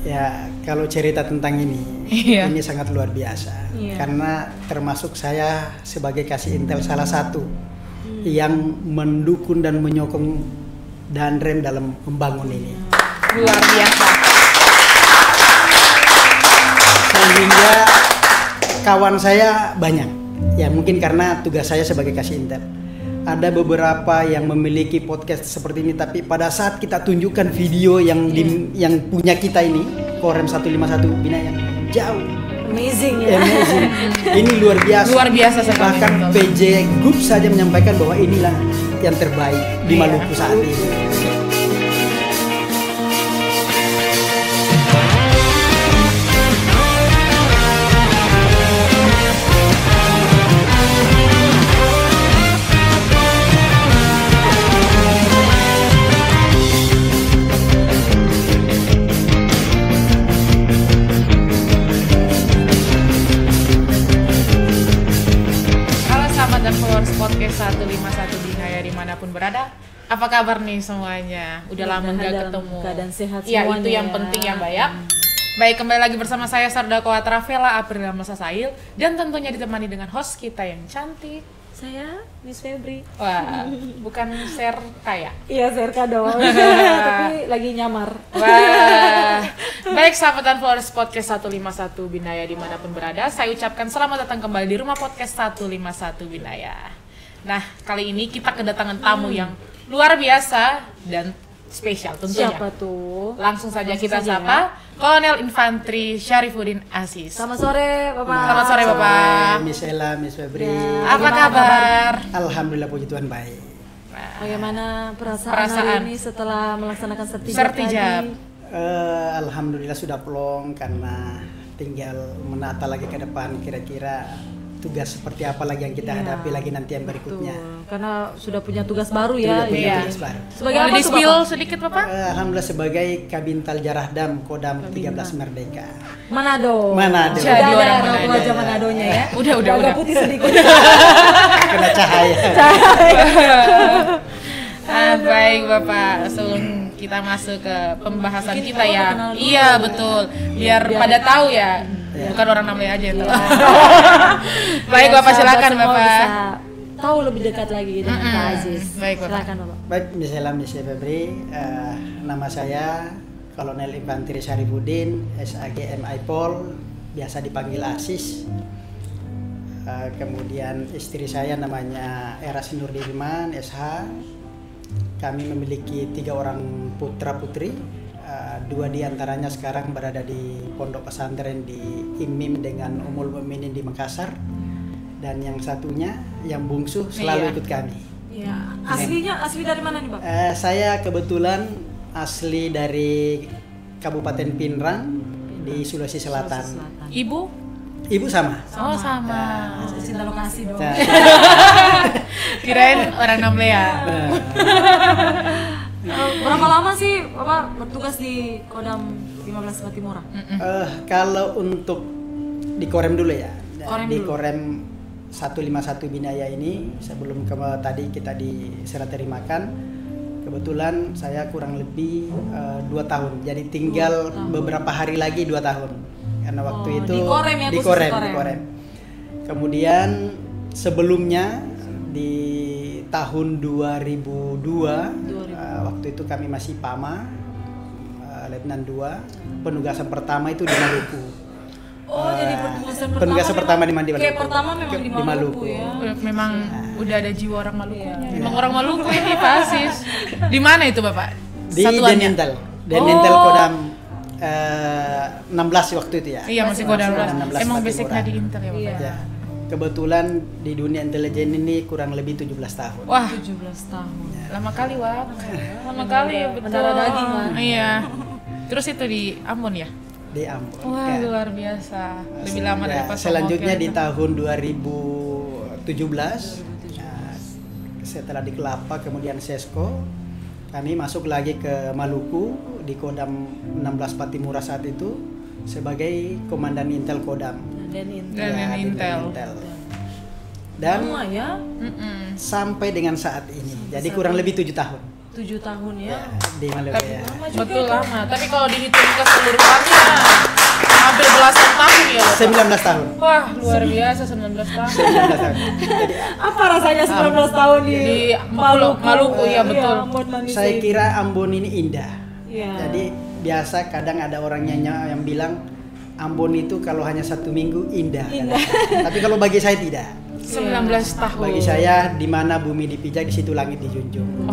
Ya, kalau cerita tentang ini, ini sangat luar biasa. Karena termasuk saya sebagai kasih intel salah satu yang mendukung dan menyokong Danrem dalam membangun ini. Luar biasa. Sehingga kawan saya banyak. Ya mungkin karena tugas saya sebagai kasih intel. Ada beberapa yang memiliki podcast seperti ini, tapi pada saat kita tunjukkan video yang punya kita ini, Korem 151 Bina yang jauh. Amazing ya. Amazing. Ini luar biasa. Luar biasa sekali. Bahkan PJ Group saja menyampaikan bahwa inilah yang terbaik di Maluku saat ini. Podcast 151 Binaya dimanapun berada. Apa kabar nih semuanya? Udah lama nggak ketemu. Keadaan sehat ya, semuanya. Itu yang penting ya Mbak ya. Baik, kembali lagi bersama saya Sardakoa Travela April Masasail, dan tentunya ditemani dengan host kita yang cantik. Saya Miss Febri. Wah, bukan Serka ya? Iya, Serka dong. Tapi lagi nyamar. Wah. Baik, sahabat dan followers podcast 151 Binaya dimanapun berada, saya ucapkan selamat datang kembali di rumah podcast 151 Binaya. Nah, kali ini kita kedatangan tamu yang luar biasa dan spesial tentunya. Siapa tuh? Langsung saja kita sapa Kolonel Infantri Syarifuddin Aziz. Selamat sore, Bapak. Selamat sore, Bapak. Miss Ella, Miss Febri. Apa kabar? Alhamdulillah, puji Tuhan baik. Bagaimana perasaan hari ini setelah melaksanakan sertijab tadi? Alhamdulillah sudah plong, karena tinggal menata lagi ke depan kira-kira tugas seperti apa lagi yang kita hadapi lagi nanti yang berikutnya. Karena sudah punya tugas baru ya. Tugas baru. Sebagai apa tuh, Bapak? Sedikit, Bapak? Alhamdulillah sebagai Kabintal Jarahdam Kodam 13 Merdeka. Manado. Jadi orang wajah Manadonya ya. Udah. Agak putih sedikit. Kena cahaya. Baik, Bapak. Sebelum kita masuk ke pembahasan mungkin kita ya. Iya, betul. Biar pada tahu ya. Bukan orang namanya aja itu. Baik, Bapak, silakan Bapak. Bisa tahu lebih dekat lagi dengan Pak Aziz. Baik, Bapak. Silakan, Bapak. Baik, misalnya Miss Febri, nama saya Kolonel Infantri Syarifuddin, SAG MI Pol, biasa dipanggil Aziz. Kemudian istri saya namanya Eras Nur Dirman, SH. Kami memiliki 3 orang putra putri. 2 diantaranya sekarang berada di pondok pesantren di IMIM dengan Ummul Mukminin di Makassar, dan yang satunya yang bungsu selalu ikut kami. Iya. Asli dari mana nih, Pak? Saya kebetulan asli dari Kabupaten Pinrang di Sulawesi Selatan. Ibu sama. Oh, sama. Cinta lokasi dong. Kirain orang Namlea. Berapa lama sih Bapak bertugas di Kodam 15 Patimura? Kalau untuk di Korem dulu ya. Korem di dulu. Korem 151 Binaya ini, sebelum tadi kita diserah terimakan, kebetulan saya kurang lebih 2 tahun. Jadi tinggal beberapa hari lagi 2 tahun. Karena waktu itu di Korem ya, di Korem. Kemudian sebelumnya di tahun 2002 waktu itu kami masih PAMA, Letnan 2, penugasan pertama itu di Maluku. Jadi penugasan pertama di Maluku. Kayak pertama memang di Maluku ya. Memang udah ada jiwa orang Malukunya. Memang orang Maluku ini Pak Aziz. Di mana itu, Bapak? Di Denintel. Denintel Kodam 16 waktu itu ya. Iya, masih Kodam 16. Emang Patimura. basicnya di Intel ya, Bapak? Ya. Kebetulan di dunia intelijen ini kurang lebih 17 tahun. Wah, 17 tahun. lama kali, Wak. Lama kali, betul. Mendarah daging kan? Iya. Terus itu di Ambon ya? Di Ambon. Wah, kan. luar biasa. Lebih lama dari pas selanjutnya di tahun 2017 setelah di Kelapa kemudian Sesko, kami masuk lagi ke Maluku di Kodam 16 Patimura saat itu sebagai Komandan Intel Kodam. Dan Intel. Dan lama ya? sampai dengan saat ini. Jadi kurang lebih 7 tahun. 7 7 tahun ya. Di Maluku ya. Betul lama. Tapi kalau dihitung keseluruhannya hampir belasan tahun ya, Bapak. 19 tahun. Wah, luar biasa 19 tahun. 19 tahun. Jadi Apa rasanya 19 tahun di Di Maluku ya, betul. Ambon manis saya ini. kira Ambon ini indah. Iya. Jadi biasa kadang ada orangnya yang bilang Ambon itu kalau hanya 1 minggu indah. Tapi kalau bagi saya tidak. 19 tahun. Bagi saya di mana bumi dipijak di situ langit dijunjung.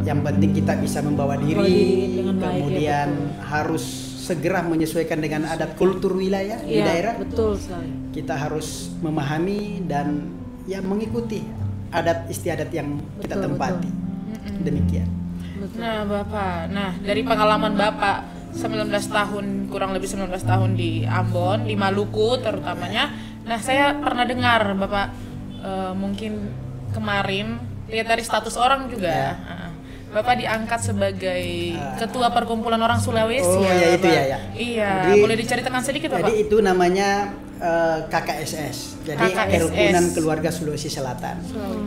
Yang penting kita bisa membawa diri, dengan baik, kemudian harus segera menyesuaikan dengan adat kultur wilayah di Iya, daerah. betul sekali. Kita harus memahami dan ya mengikuti adat istiadat yang kita Betul, tempati. Demikian. Nah, Bapak. Nah, dari pengalaman Bapak 19 tahun, kurang lebih 19 tahun di Ambon, di Maluku terutamanya. Nah, saya pernah dengar Bapak mungkin kemarin lihat dari status orang juga. Ya. Bapak diangkat sebagai ketua perkumpulan orang Sulawesi. Oh, ya itu Bapak. ya, ya. Iya, Jadi- boleh diceritakan sedikit, Bapak? Jadi itu namanya KKSS. Jadi KKSS. Kerukunan Keluarga Sulawesi Selatan.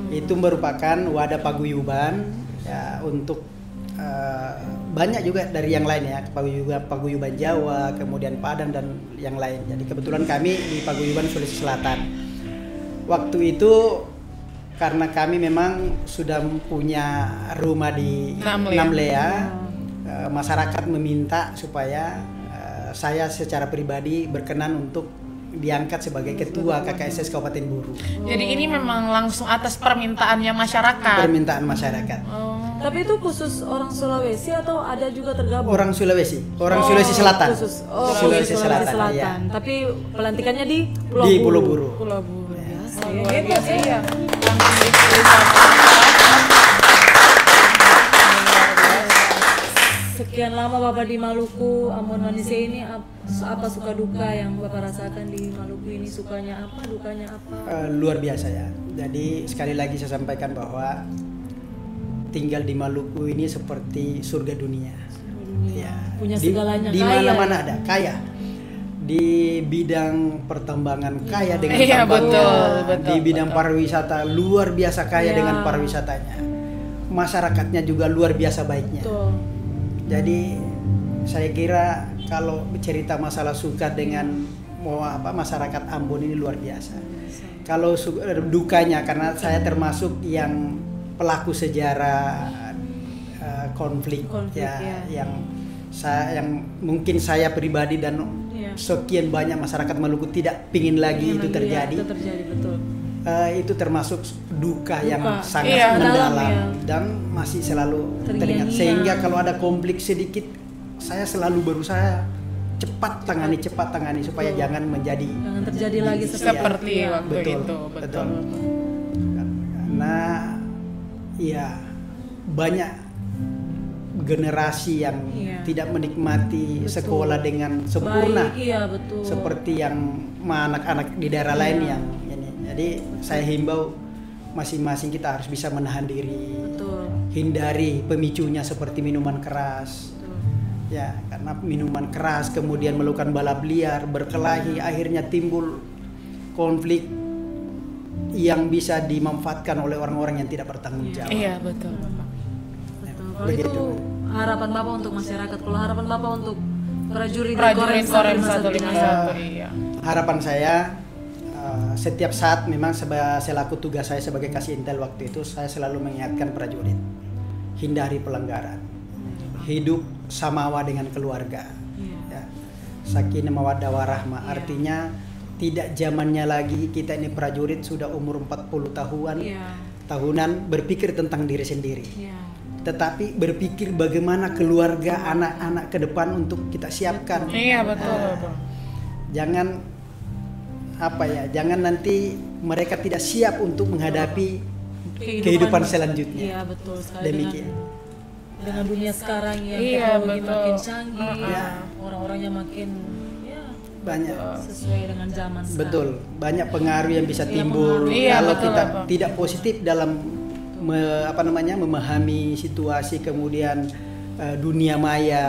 Itu merupakan wadah paguyuban ya untuk banyak juga dari yang lain ya, paguyuban Jawa, kemudian Padang dan yang lain. Jadi kebetulan kami di paguyuban Sulawesi Selatan. Waktu itu karena kami memang sudah punya rumah di Namlea. Namlea, masyarakat meminta supaya saya secara pribadi berkenan untuk diangkat sebagai ketua KKSS Kabupaten Buru. Jadi ini memang langsung atas permintaannya masyarakat. Permintaan masyarakat. Tapi itu khusus orang Sulawesi atau ada juga tergabung? Orang Sulawesi, orang Sulawesi Selatan. Khusus Sulawesi Selatan, ya. Tapi pelantikannya di Pulau Di Buru. Pulau Buru. Pulau Buru. Biasa, Luar ya. biasa, iya. Langsung dipilih sama Sekian lama Bapak di Maluku, Ambon Manis ini apa suka duka yang Bapak rasakan di Maluku ini? Sukanya apa, dukanya apa? Luar biasa ya. Jadi sekali lagi saya sampaikan bahwa tinggal di Maluku ini seperti surga dunia. Ya. Punya segalanya, di kaya. mana-mana ada kaya. Di bidang pertambangan kaya dengan Iya, tambangnya. betul, Di bidang pariwisata luar biasa kaya Iya. dengan pariwisatanya. Masyarakatnya juga luar biasa baiknya. Betul. Jadi saya kira kalau cerita masalah suka dengan masyarakat Ambon ini luar biasa. Kalau dukanya karena saya termasuk yang pelaku sejarah konflik ya, yang mungkin saya pribadi dan sekian banyak masyarakat Maluku tidak pingin lagi itu terjadi. Itu terjadi, betul. Itu termasuk duka yang sangat Iya. mendalam Dalam, ya. dan masih selalu teringat. Terngiang-ngiang. Sehingga kalau ada konflik sedikit, saya selalu berusaha cepat tangani supaya jangan menjadi Jangan terjadi lagi seperti Iya. waktu Betul, itu. betul. Karena ya banyak generasi yang Iya. tidak menikmati Betul. sekolah dengan sempurna. Baik, iya betul. Seperti yang anak-anak di daerah lain yang ini. Jadi saya himbau masing-masing kita harus bisa menahan diri. Betul. Hindari pemicunya seperti minuman keras. Betul. Ya, karena minuman keras kemudian melakukan balap liar, berkelahi, akhirnya timbul konflik yang bisa dimanfaatkan oleh orang-orang yang tidak bertanggung jawab. Iya, betul. Betul. Kalau Begitu. itu harapan Bapak untuk masyarakat, kalau harapan Bapak untuk prajurit Prajurit Korem 151. 151, iya. Harapan saya setiap saat memang selaku tugas saya sebagai kasih intel waktu itu saya selalu mengingatkan prajurit hindari pelanggaran, hidup samawa dengan keluarga, ya. Sakinah mawaddah warahmah, artinya tidak zamannya lagi kita ini prajurit sudah umur 40 tahunan berpikir tentang diri sendiri. Tetapi berpikir bagaimana keluarga, anak-anak ke depan untuk kita siapkan. Iya, betul. Jangan jangan nanti mereka tidak siap untuk menghadapi kehidupan selanjutnya. Iya, betul sekali. Demikian. Dengan dunia sekarang yang Iya, teknologi betul. makin canggih, Ya. orang-orangnya makin Banyak. sesuai dengan zaman sekarang. Betul, banyak pengaruh yang bisa timbul pengaruh. Iya, kalau betul, kita Bapak. tidak positif dalam memahami situasi, kemudian dunia maya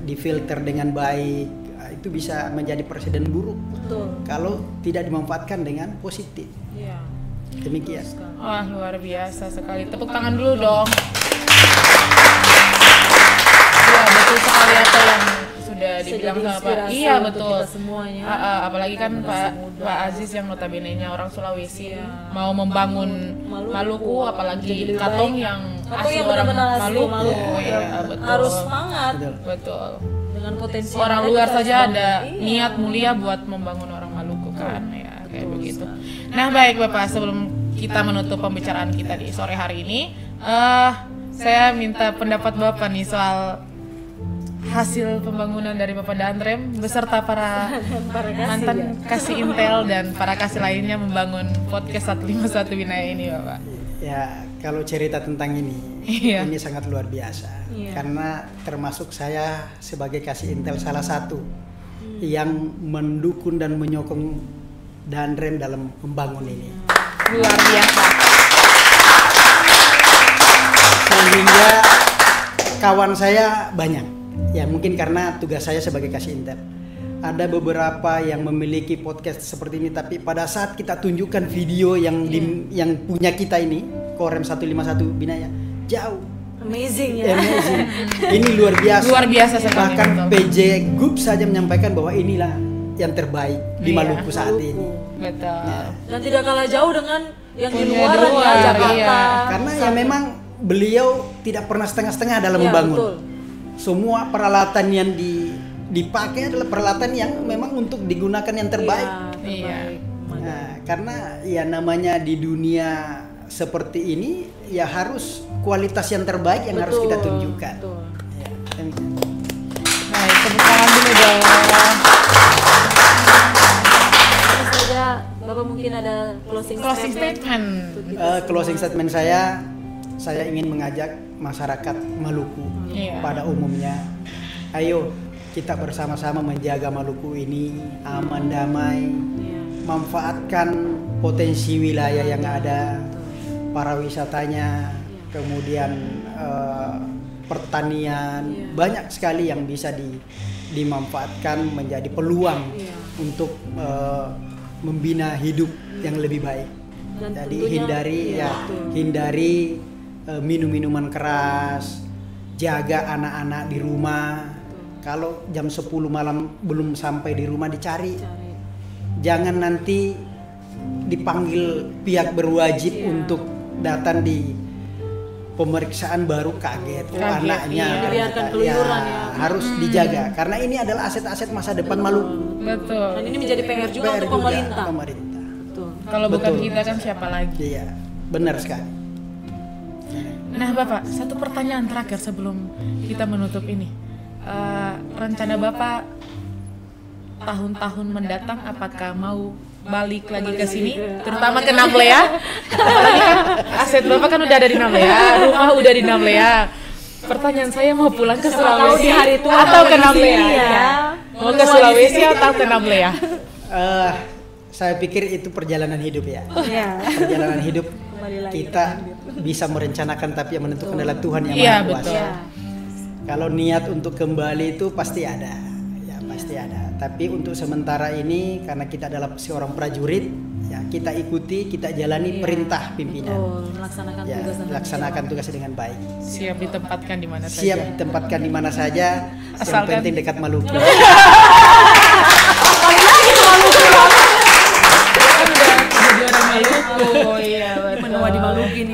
difilter dengan baik, itu bisa menjadi presiden buruk Betul. kalau tidak dimanfaatkan dengan positif. Iya. Demikian. Wah, luar biasa sekali. Tepuk tangan dulu dong. betul sekali apa yang sudah dibilang jadi sama Pak. inspirasi Iya untuk betul. kita semuanya. Apalagi kan Pak Aziz yang notabene-nya orang Sulawesi mau membangun Maluku, apalagi Jadi lebih Katong baik. yang Katong asli yang orang benar-benar asli Maluku. Maluku. Iya betul. Harus semangat Betul. dengan potensi yang Orang ada, luar kita saja harus ada bangga. niat mulia buat membangun orang Maluku kan ya kayak begitu. Nah baik Bapak, sebelum kita menutup pembicaraan kita di sore hari ini, saya minta pendapat Bapak nih soal hasil pembangunan dari Bapak Dandrem beserta para mantan kasih intel dan para kasih lainnya membangun podcast 151 Binaya ini Bapak. Ya, kalau cerita tentang ini, Iya. ini sangat luar biasa. Karena termasuk saya sebagai kasih intel salah satu yang mendukung dan menyokong Dandrem dalam membangun ini. Luar biasa. Sehingga kawan saya banyak. Ya mungkin karena tugas saya sebagai kasih intel. Ada beberapa yang memiliki podcast seperti ini, tapi pada saat kita tunjukkan video yang yang punya kita ini, Korem 151 Binaya, jauh. Amazing ya. Amazing. Ini luar biasa. Luar biasa sekali. Bahkan betul. PJ Group saja menyampaikan bahwa inilah yang terbaik di Iya, Maluku saat ini. Betul. Dan tidak kalah jauh dengan yang di Punya luar dua, ya, Jakarta. iya. Karena ya memang beliau tidak pernah setengah-setengah dalam Iya, membangun. betul. Semua peralatan yang dipakai adalah peralatan yang memang untuk digunakan yang terbaik. Iya. Nah, karena ya namanya di dunia seperti ini ya harus kualitas yang terbaik yang harus kita tunjukkan. Betul. Ya, demikian. Baik, tepuk tangan dulu dong. Terus saja Bapak mungkin ada closing Statement. Closing statement saya ingin mengajak masyarakat Maluku Iya. pada umumnya, ayo kita bersama-sama menjaga Maluku ini aman damai, manfaatkan potensi wilayah yang ada, para wisatanya, kemudian pertanian, banyak sekali yang bisa dimanfaatkan menjadi peluang untuk membina hidup yang lebih baik. Dan Jadi tentunya, hindari minum-minuman keras, jaga anak-anak di rumah. Kalau jam 10 malam belum sampai di rumah dicari. Jangan nanti dipanggil pihak berwajib untuk datang di pemeriksaan baru kaget. Anaknya dibiarkan keluyuran ya. harus dijaga karena ini adalah aset-aset masa depan Maluku. Betul. Dan ini menjadi PR juga PR untuk pemerintah. pemerintah. Betul. Kalau bukan Betul. kita kan siapa lagi? Iya, benar sekali. Nah Bapak, satu pertanyaan terakhir sebelum kita menutup ini. Rencana Bapak tahun-tahun mendatang apakah mau balik lagi ke sini, terutama ke Namlea? Apalagi kan aset Bapak kan udah ada di Namlea, rumah udah di Namlea. Pertanyaan saya mau pulang ke Sulawesi di hari tua atau ke di Namlea? sini ya. Mau ke Sulawesi atau ke Namlea? Saya pikir itu perjalanan hidup ya. Ya. Perjalanan hidup Kembali lagi. kita bisa merencanakan, tapi yang menentukan adalah Tuhan yang Iya, Maha Kuasa. betul. Kalau niat untuk kembali itu pasti ada, ya pasti ada. Tapi untuk sementara ini karena kita adalah seorang prajurit, ya kita ikuti, kita jalani perintah pimpinan. Betul, melaksanakan Ya, tugas dan laksanakan tugasnya dengan baik. Siap ditempatkan di mana saja. Siap ditempatkan di mana saja, yang Asalkan- penting dekat Maluku. Jadi orang Maluku. Iya, betul. menua di Maluku ini.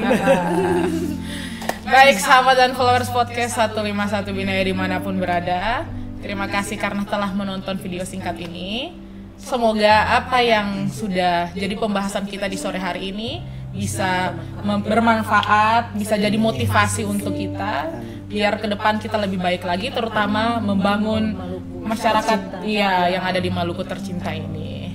Baik sahabat dan followers podcast 151 Binaya dimanapun berada, terima kasih karena telah menonton video singkat ini. Semoga apa yang sudah jadi pembahasan kita di sore hari ini bisa bermanfaat, bisa jadi motivasi untuk kita biar ke depan kita lebih baik lagi, terutama membangun masyarakat yang ada di Maluku tercinta ini.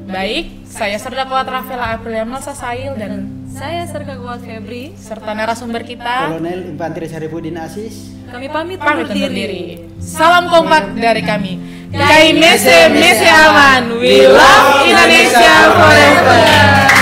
Baik, saya Serda Kuat Rafaela Aprilia Melsa Sail dan Saya Serka Kuat Febri. serta narasumber kita Kolonel Infanteri Syarifuddin Asis. Kami pamit pamit undur undur diri. diri. Salam kompak dari kami. Kai Mese Mese Aman. We love Indonesia forever.